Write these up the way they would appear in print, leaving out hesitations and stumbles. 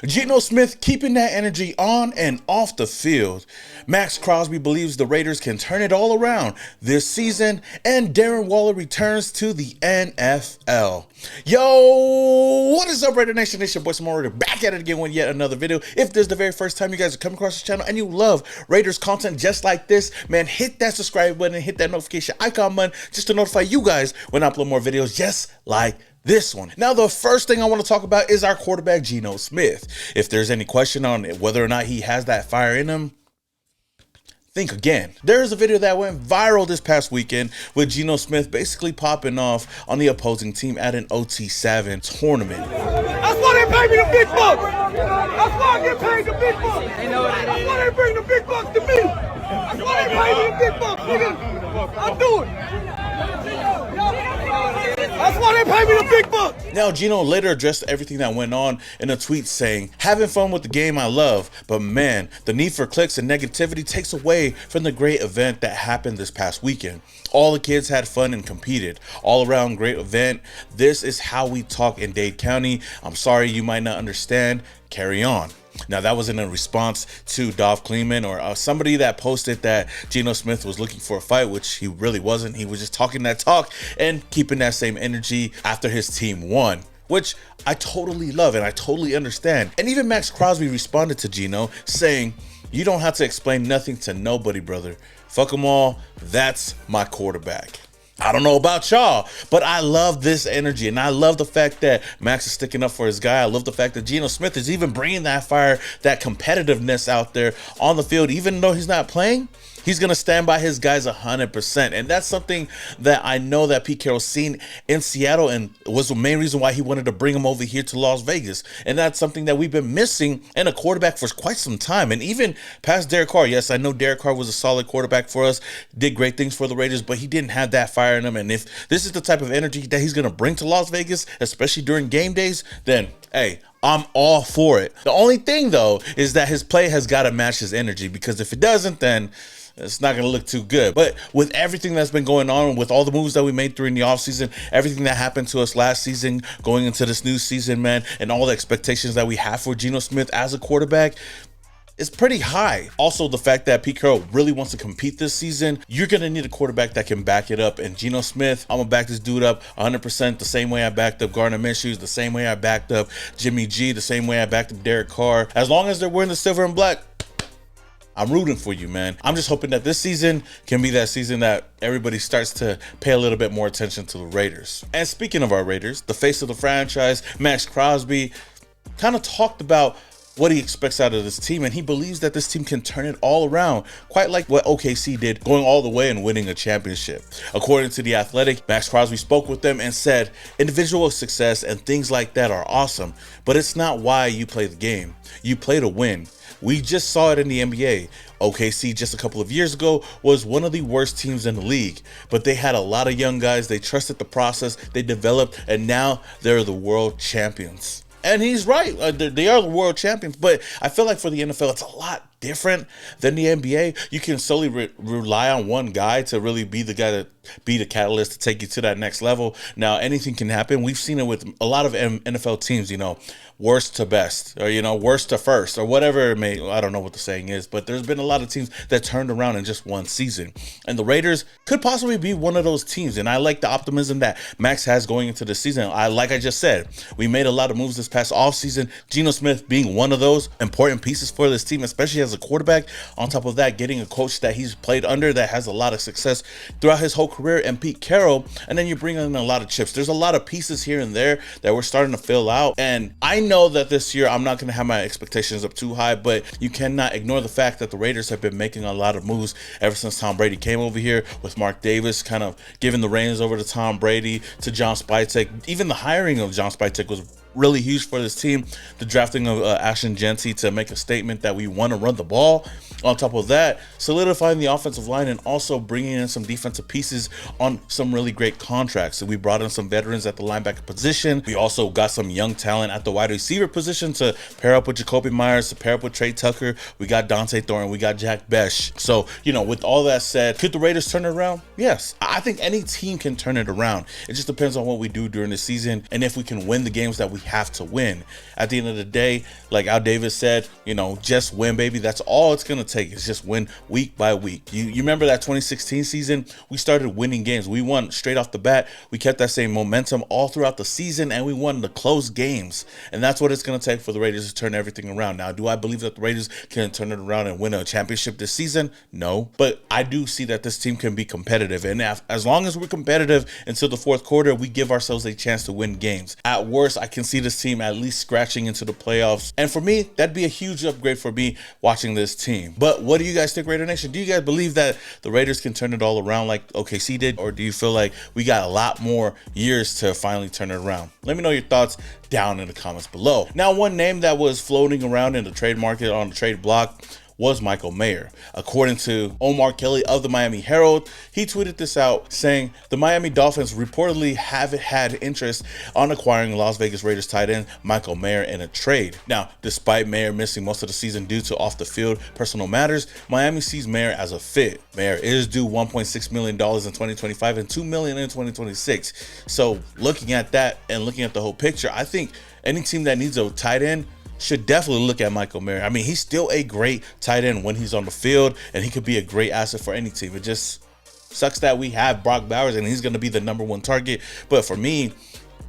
Geno Smith keeping that energy on and off the field. Maxx Crosby believes the Raiders can turn it all around this season, and Darren Waller returns to the NFL. Yo, what is up, Raidernation? It's your boy Raider back at it again with yet another video. If this is the very first time you guys are coming across this channel and you love Raiders content just like this, man, hit that subscribe button and hit that notification icon button just to notify you guys when I upload more videos just like this one. Now, the first thing I want to talk about is our quarterback, Geno Smith. If there's any question on whether or not he has that fire in him, think again. There's a video that went viral this past weekend with Geno Smith basically popping off on the opposing team at an OT7 tournament. That's why they pay me the big bucks. That's why I get paid the big bucks. That's why they bring the big bucks to me. That's why they pay me the big bucks, nigga. I do it. That's why they pay me the big bucks. Now, Geno later addressed everything that went on in a tweet saying, "Having fun with the game I love, but man, the need for clicks and negativity takes away from the great event that happened this past weekend. All the kids had fun and competed. All around great event. This is how we talk in Dade County. I'm sorry you might not understand. Carry on." Now, that was in a response to Dov Kleeman or somebody that posted that Geno Smith was looking for a fight, which he really wasn't. He was just talking that talk and keeping that same energy after his team won, which I totally love and I totally understand. And even Maxx Crosby responded to Geno saying, "You don't have to explain nothing to nobody, brother. Fuck them all. That's my quarterback." I don't know about y'all, but I love this energy, and I love the fact that Max is sticking up for his guy. I love the fact that Geno Smith is even bringing that fire, that competitiveness out there on the field. Even though he's not playing, he's going to stand by his guys 100%. And that's something that I know that Pete Carroll's seen in Seattle and was the main reason why he wanted to bring him over here to Las Vegas. And that's something that we've been missing in a quarterback for quite some time. And even past Derek Carr, yes, I know Derek Carr was a solid quarterback for us, did great things for the Raiders, but he didn't have that fire in him. And if this is the type of energy that he's going to bring to Las Vegas, especially during game days, then, hey, I'm all for it. The only thing, though, is that his play has got to match his energy, because if it doesn't, then it's not going to look too good. But with everything that's been going on, with all the moves that we made during the offseason, everything that happened to us last season, going into this new season, man, and all the expectations that we have for Geno Smith as a quarterback, it's pretty high. Also, the fact that Pete Carroll really wants to compete this season, you're going to need a quarterback that can back it up. And Geno Smith, I'm going to back this dude up 100%, the same way I backed up Gardner Minshew, the same way I backed up Jimmy G, the same way I backed up Derek Carr. As long as they're wearing the silver and black, I'm rooting for you, man. I'm just hoping that this season can be that season that everybody starts to pay a little bit more attention to the Raiders. And speaking of our Raiders, the face of the franchise, Maxx Crosby, kind of talked about what he expects out of this team, and he believes that this team can turn it all around, quite like what OKC did, going all the way and winning a championship. According to The Athletic, Maxx Crosby spoke with them and said, "Individual success and things like that are awesome, but it's not why you play the game. You play to win. We just saw it in the NBA. OKC just a couple of years ago was one of the worst teams in the league, but they had a lot of young guys. They trusted the process, they developed, and now they're the world champions." And he's right. They are the world champions. But I feel like for the NFL, it's a lot different than the NBA. You can solely rely on one guy to really be the guy that be the catalyst to take you to that next level. Now, anything can happen. We've seen it with a lot of NFL teams, worst to best, or, worst to first, or whatever it may, I don't know what the saying is, but there's been a lot of teams that turned around in just one season. And the Raiders could possibly be one of those teams. And I like the optimism that Max has going into the season. Like I just said, we made a lot of moves this past offseason, Geno Smith being one of those important pieces for this team, especially as a quarterback. On top of that, getting a coach that he's played under that has a lot of success throughout his whole career, and Pete Carroll, and then you bring in a lot of chips. There's a lot of pieces here and there that we're starting to fill out. And I know that this year I'm not going to have my expectations up too high, but you cannot ignore the fact that the Raiders have been making a lot of moves ever since Tom Brady came over here, with Mark Davis kind of giving the reins over to Tom Brady, to John Spytek. Even the hiring of John Spytek was really huge for this team. The drafting of Ashton Genty to make a statement that we want to run the ball. On top of that, solidifying the offensive line and also bringing in some defensive pieces on some really great contracts. So we brought in some veterans at the linebacker position. We also got some young talent at the wide receiver position to pair up with Jacoby Myers, to pair up with Trey Tucker. We got Dante Thornton, we got Jack Besh. So, with all that said, could the Raiders turn it around? Yes. I think any team can turn it around. It just depends on what we do during the season and if we can win the games that we have to win. At the end of the day, like Al Davis said, you know, just win, baby. That's all it's going to take. It's just win week by week. You remember that 2016 season? We started winning games. We won straight off the bat. We kept that same momentum all throughout the season, and we won the close games. And that's what it's going to take for the Raiders to turn everything around. Now, do I believe that the Raiders can turn it around and win a championship this season? No. But I do see that this team can be competitive. And as long as we're competitive until the fourth quarter, we give ourselves a chance to win games. At worst, I can see this team at least scratching into the playoffs. And for me, that'd be a huge upgrade for me watching this team. But what do you guys think, Raider Nation? Do you guys believe that the Raiders can turn it all around like OKC did? Or do you feel like we got a lot more years to finally turn it around? Let me know your thoughts down in the comments below. Now, one name that was floating around in the trade market on the trade block was Michael Mayer. According to Omar Kelly of the Miami Herald, he tweeted this out saying the Miami Dolphins reportedly have had interest on acquiring Las Vegas Raiders tight end Michael Mayer in a trade. Now, despite Mayer missing most of the season due to off the field personal matters, Miami sees Mayer as a fit. Mayer is due $1.6 million in 2025 and $2 million in 2026. So looking at that and looking at the whole picture, I think any team that needs a tight end should definitely look at Michael Mayer. I mean, he's still a great tight end when he's on the field, and he could be a great asset for any team. It just sucks that we have Brock Bowers and he's going to be the #1 target. But for me,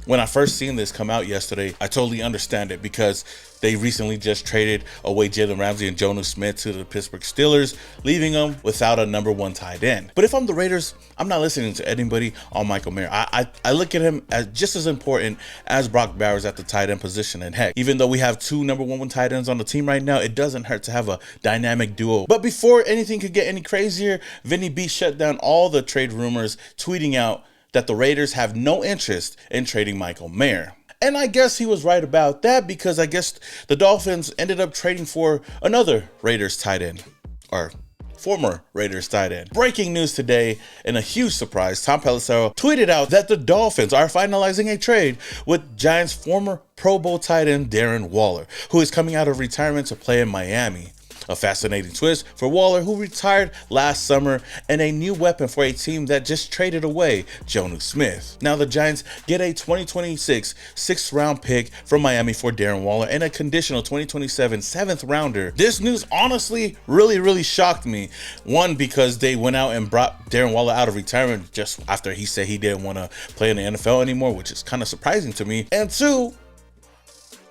when I first seen this come out yesterday, I totally understand it because they recently just traded away Jalen Ramsey and Geno Smith to the Pittsburgh Steelers, leaving them without a #1 tight end. But if I'm the Raiders, I'm not listening to anybody on Michael Mayer. I look at him as just as important as Brock Bowers at the tight end position. And heck, even though we have two #1 tight ends on the team right now, it doesn't hurt to have a dynamic duo. But before anything could get any crazier, Vinny B shut down all the trade rumors, tweeting out that the Raiders have no interest in trading Michael Mayer. And I guess he was right about that because I guess the Dolphins ended up trading for another Raiders tight end, or former Raiders tight end. Breaking news today, and a huge surprise, Tom Pelissero tweeted out that the Dolphins are finalizing a trade with Giants' former Pro Bowl tight end Darren Waller, who is coming out of retirement to play in Miami. A fascinating twist for Waller, who retired last summer, and a new weapon for a team that just traded away Geno Smith. Now the Giants get a 2026 6th-round pick from Miami for Darren Waller and a conditional 2027 7th rounder. This news honestly really shocked me. One, because they went out and brought Darren Waller out of retirement just after he said he didn't want to play in the NFL anymore, which is kind of surprising to me. And two,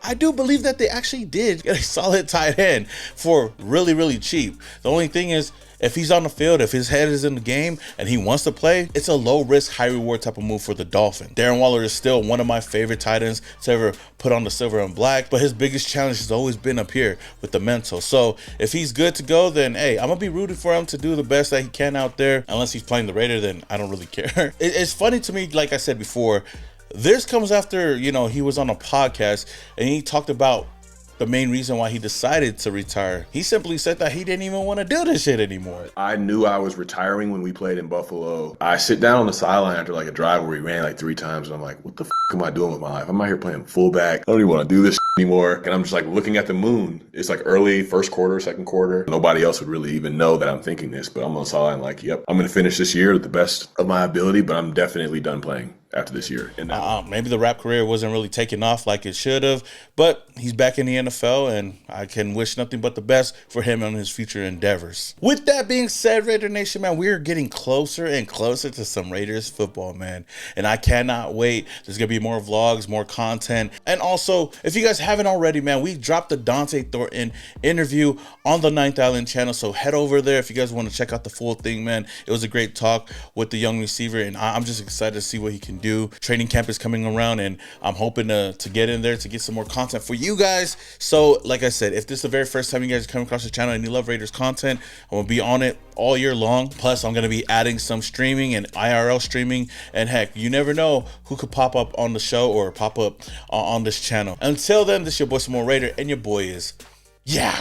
I do believe that they actually did get a solid tight end for really cheap. The only thing is, if he's on the field, if his head is in the game and he wants to play, it's a low risk, high reward type of move for the Dolphins. Darren Waller is still one of my favorite tight ends to ever put on the silver and black, but his biggest challenge has always been up here with the mental. So if he's good to go, then hey, I'm gonna be rooting for him to do the best that he can out there. Unless he's playing the Raider, then I don't really care. It's funny to me, like I said before, this comes after, you know, he was on a podcast and he talked about the main reason why he decided to retire. He simply said that he didn't even want to do this shit anymore. I knew I was retiring when we played in Buffalo. I sit down on the sideline after like a drive where we ran like 3 times and I'm like, what the am I doing with my life? I'm out here playing fullback. I don't even want to do this anymore. And I'm just like looking at the moon. It's like early first quarter, second quarter. Nobody else would really even know that I'm thinking this, but I'm on the sideline like, yep, I'm going to finish this year with the best of my ability, but I'm definitely done playing after this year. And maybe the rap career wasn't really taking off like it should have, but he's back in the NFL and I can wish nothing but the best for him on his future endeavors. With that being said, Raider Nation, man, we're getting closer and closer to some Raiders football, man, and I cannot wait. There's gonna be more vlogs, more content, and also if you guys haven't already, man, we dropped the Dante Thornton interview on the 9th Island channel, so head over there if you guys want to check out the full thing, man. It was a great talk with the young receiver, and I'm just excited to see what he can do. Training camp is coming around and I'm hoping to get in there to get some more content for you guys. So like I said, if this is the very first time you guys come across the channel and you love Raiders content, I'm gonna be on it all year long. Plus I'm gonna be adding some streaming and IRL streaming, and heck, you never know who could pop up on the show or pop up on this channel. Until then, this is your boy Samoa Raider, and your boy is yeah.